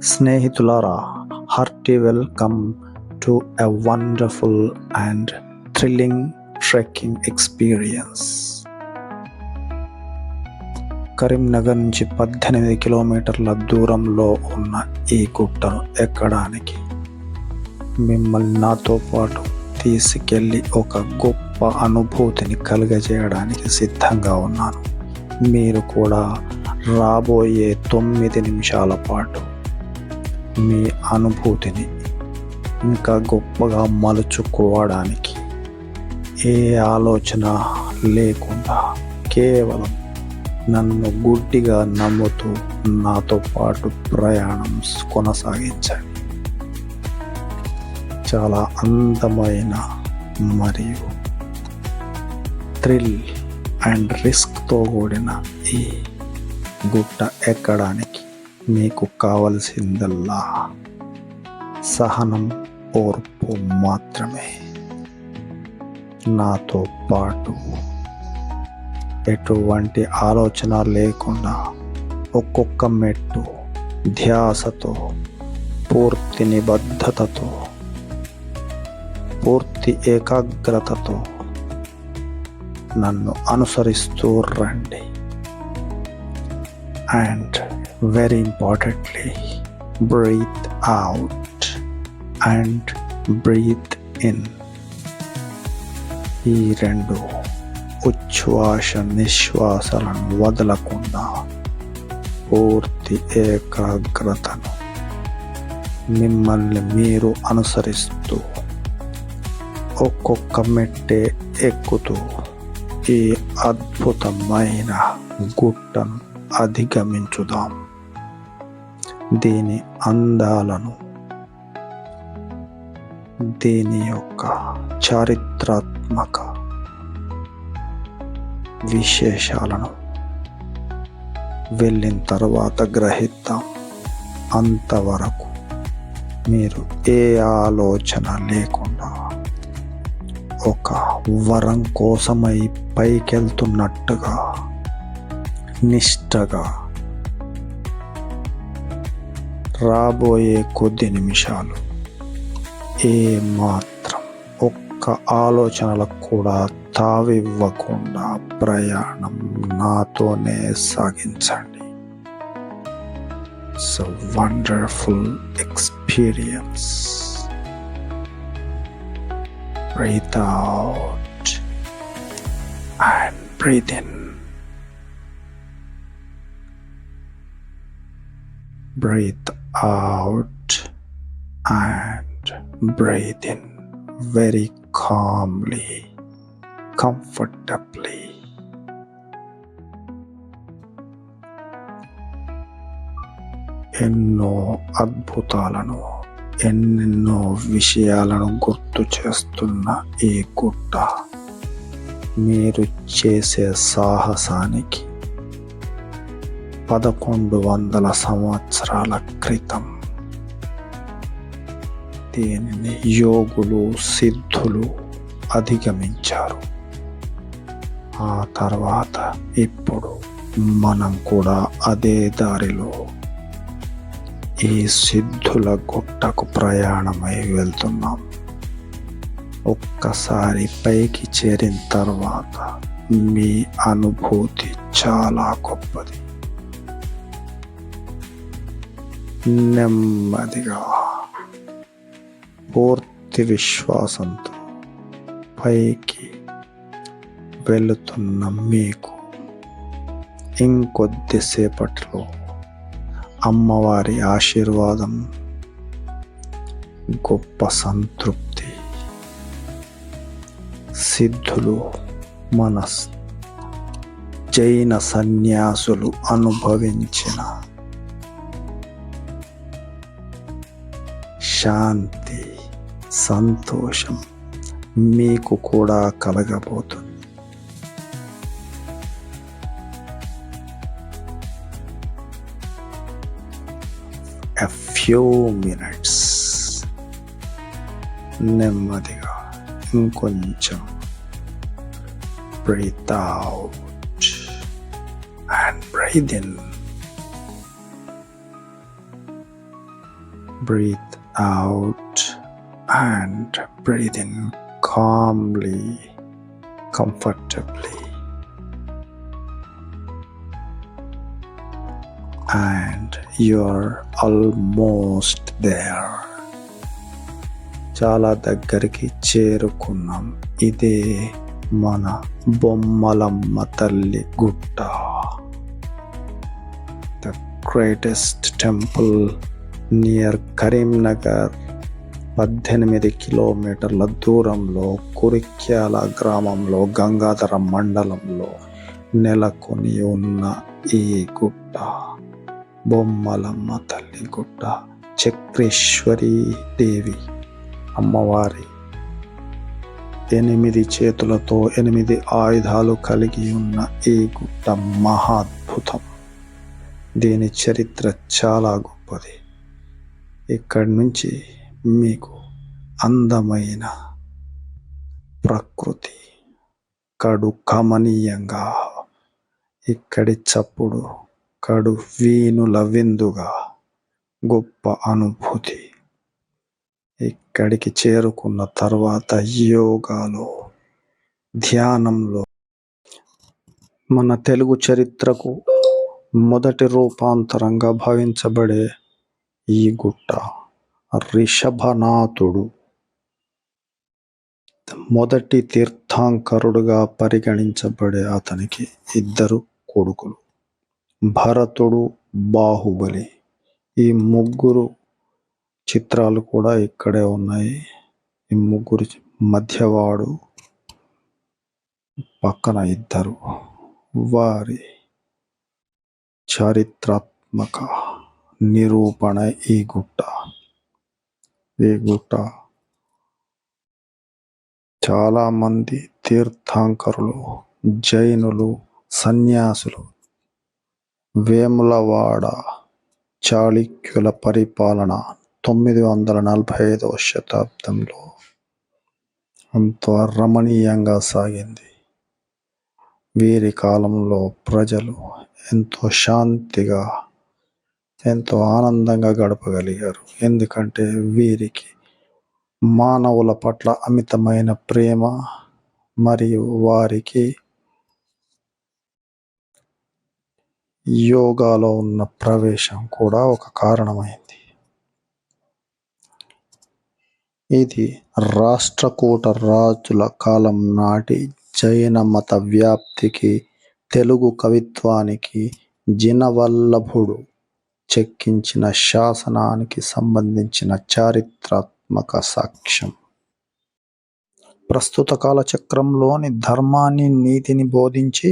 స్నేహితులారా, hearty welcome to a wonderful and thrilling trekking experience. Karimnagar నుంచి 18 కిలోమీటర్ల దూరంలో ఉన్న ఈ గుట్టను ఎక్కడానికి మిమ్మల్ని నాతో పాటు తీసుకెళ్ళి ఒక గొప్ప అనుభూతిని కలుగజేయడానికి సిద్ధంగా ఉన్నాను. మీరు కూడా రాబోయే 9 నిమిషాల పాటు మీ అనుభూతిని ఇంకా గొప్పగా మలుచుకోవడానికి ఏ ఆలోచన లేకుండా కేవలం నన్ను గుడ్డిగా నమ్ముతూ నాతో పాటు ప్రయాణం కొనసాగించండి. చాలా అందమైన మరియు థ్రిల్ అండ్ రిస్క్తో కూడిన ఈ గుట్ట ఎక్కడానికి మీకు కావలసిందల్లా సహనం, ఓర్పు మాత్రమే. నాతో పాటు ఎటువంటి ఆలోచన లేకుండా ఒక్కొక్క మెట్టు ధ్యాసతో, పూర్తి నిబద్ధతతో, పూర్తి ఏకాగ్రతతో నన్ను అనుసరిస్తూ రండి. And very importantly, breathe out and breathe in. ఈ రెండు ఉచ్ఛ్వాస నిశ్వాసాలను వదలకుండా పూర్తి ఏకాగ్రతను మిమ్మల్ని మీరు అనుసరిస్తూ ఒక్కొక్క మెట్టే ఎక్కుతూ ఈ అద్భుతమైన గుట్టను అధిగమించుదాం. దీని అందాలను, దీని యొక్క చారిత్రాత్మక విశేషాలను వెళ్ళిన తర్వాత గ్రహిద్దాం. అంతవరకు మీరు ఏ ఆలోచన లేకుండా ఒక వరం కోసమై పైకెళ్తున్నట్టుగా నిష్టగా రాబోయే కొద్ది నిమిషాలు ఏ మాత్రం ఒక్క ఆలోచనలకు కూడా తావివ్వకుండా ప్రయాణం నాతోనే సాగించండి. It's a wonderful experience. Breathe out and breathe in. Breathe out and breathe in very calmly, comfortably. ఎన్నో అద్భుతాలను, ఎన్నెన్నో విషయాలను గుర్తు చేస్తున్న ఈ గుట్ట మీరు చేసే సాహసానికి 1100 సంవత్సరాల క్రితం దీనిని యోగులు, సిద్ధులు అధిగమించారు. ఆ తర్వాత ఇప్పుడు మనం కూడా అదే దారిలో ఈ సిద్ధుల గుట్టకు ప్రయాణమై వెళ్తున్నాం. ఒక్కసారి పైకి చేరిన తర్వాత మీ అనుభూతి చాలా గొప్పది. నెమ్మదిగా పూర్తి విశ్వాసంతో పైకి వెళుతున్న మీకు ఇంకొద్దిసేపట్లో అమ్మవారి ఆశీర్వాదం, గొప్ప సంతృప్తి, సిద్ధులు, మన జైన సన్యాసులు అనుభవించిన శాంతి, సంతోషం మీకు కూడా కలగబోతుంది. A few minutes నెమ్మదిగా ఇంకొంచెం breathe out and breathe in. Breathe out and breathe in calmly, comfortably. And you're almost there. చాలా దగ్గరికి చేరుకున్నాం. ఇదే మన బొమ్మలమ్మ తల్లి గుట్ట. The greatest temple near Karimnagar. 18 కిలోమీటర్ల దూరంలో కురిక్యాల గ్రామంలో గంగాధర మండలంలో నెలకొని ఉన్న ఈ గుట్ట బొమ్మలమ్మ తల్లి గుట్ట. చక్రేశ్వరి దేవి అమ్మవారి 8 చేతులతో 8 ఆయుధాలు కలిగి ఉన్న ఈ గుట్ట మహాద్భుతం. దీని చరిత్ర చాలా గొప్పది. ఇక్కడి నుంచి మీకు అందమైన ప్రకృతి కడు కమనీయంగా, ఇక్కడి చప్పుడు కడు వీణుల విందుగా గొప్ప అనుభూతి. ఇక్కడికి చేరుకున్న తర్వాత యోగాలో, ధ్యానంలో మన తెలుగు చరిత్రకు మొదటి రూపాంతరంగా భావించబడే ఈ గుట్ట రిషభనాథుడు మొదటి తీర్థంకరుడుగా పరిగణించబడే అతనికి 2 కొడుకులు, భరతుడు, బాహుబలి. ఈ 3 చిత్రాలు కూడా ఇక్కడే ఉన్నాయి. ఈ 3 మధ్యవాడు, పక్కన 2. వారి చారిత్రాత్మక నిరూపణ ఈ గుట్ట. చాలామంది తీర్థంకరులు, జైనులు, సన్యాసులు వేములవాడ చాళుక్యుల పరిపాలన 945వ శతాబ్దంలో ఎంతో రమణీయంగా సాగింది. వీరి కాలంలో ప్రజలు ఎంతో శాంతిగా, ఎంతో ఆనందంగా గడపగలిగారు. ఎందుకంటే వీరికి మానవుల పట్ల అమితమైన ప్రేమ మరియు వారికి యోగాలో ఉన్న ప్రవేశం కూడా ఒక కారణమైంది. ఇది రాష్ట్రకూట రాజుల కాలం నాటి జైన మత వ్యాప్తికి, తెలుగు కవిత్వానికి జినవల్లభుడు చెక్కించిన శాసనానికి సంబంధించిన చారిత్రాత్మక సాక్ష్యం. ప్రస్తుత కాలచక్రంలోని ధర్మాన్ని, నీతిని బోధించి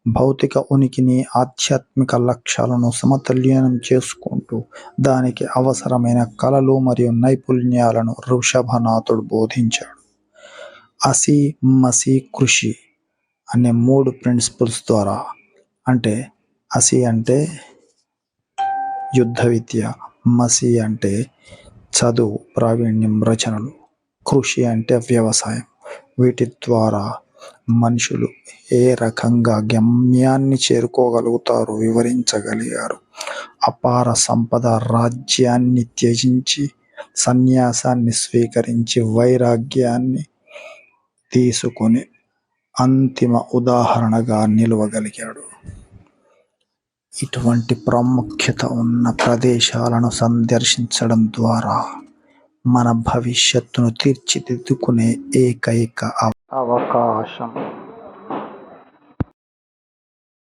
భౌతిక ఉనికిని, ఆధ్యాత్మిక లక్ష్యాలను సమతుల్యం చేసుకుంటూ దానికి అవసరమైన కళలు మరియు నైపుణ్యాలను ఋషభనాథుడు బోధించాడు. అసి, మసి, కృషి అనే 3 ప్రిన్సిపల్స్ ద్వారా, అంటే అసి అంటే యుద్ధ విద్య, మసి అంటే చదువు, ప్రావీణ్యం, రచనలు, కృషి అంటే వ్యవసాయం. వీటి ద్వారా మనుషులు ఏ రకంగా గమ్యాన్ని చేరుకోగలుగుతారో వివరించగలిగారు. అపార సంపద, రాజ్యాన్ని త్యజించి సన్యాసాన్ని స్వీకరించి వైరాగ్యాన్ని తీసుకొని అంతిమ ఉదాహరణగా నిలవగలిగాడు. ఇటువంటి ప్రాముఖ్యత ఉన్న ప్రదేశాలను సందర్శించడం ద్వారా మన భవిష్యత్తును తీర్చిదిద్దుకునే ఏకైక అవకాశం.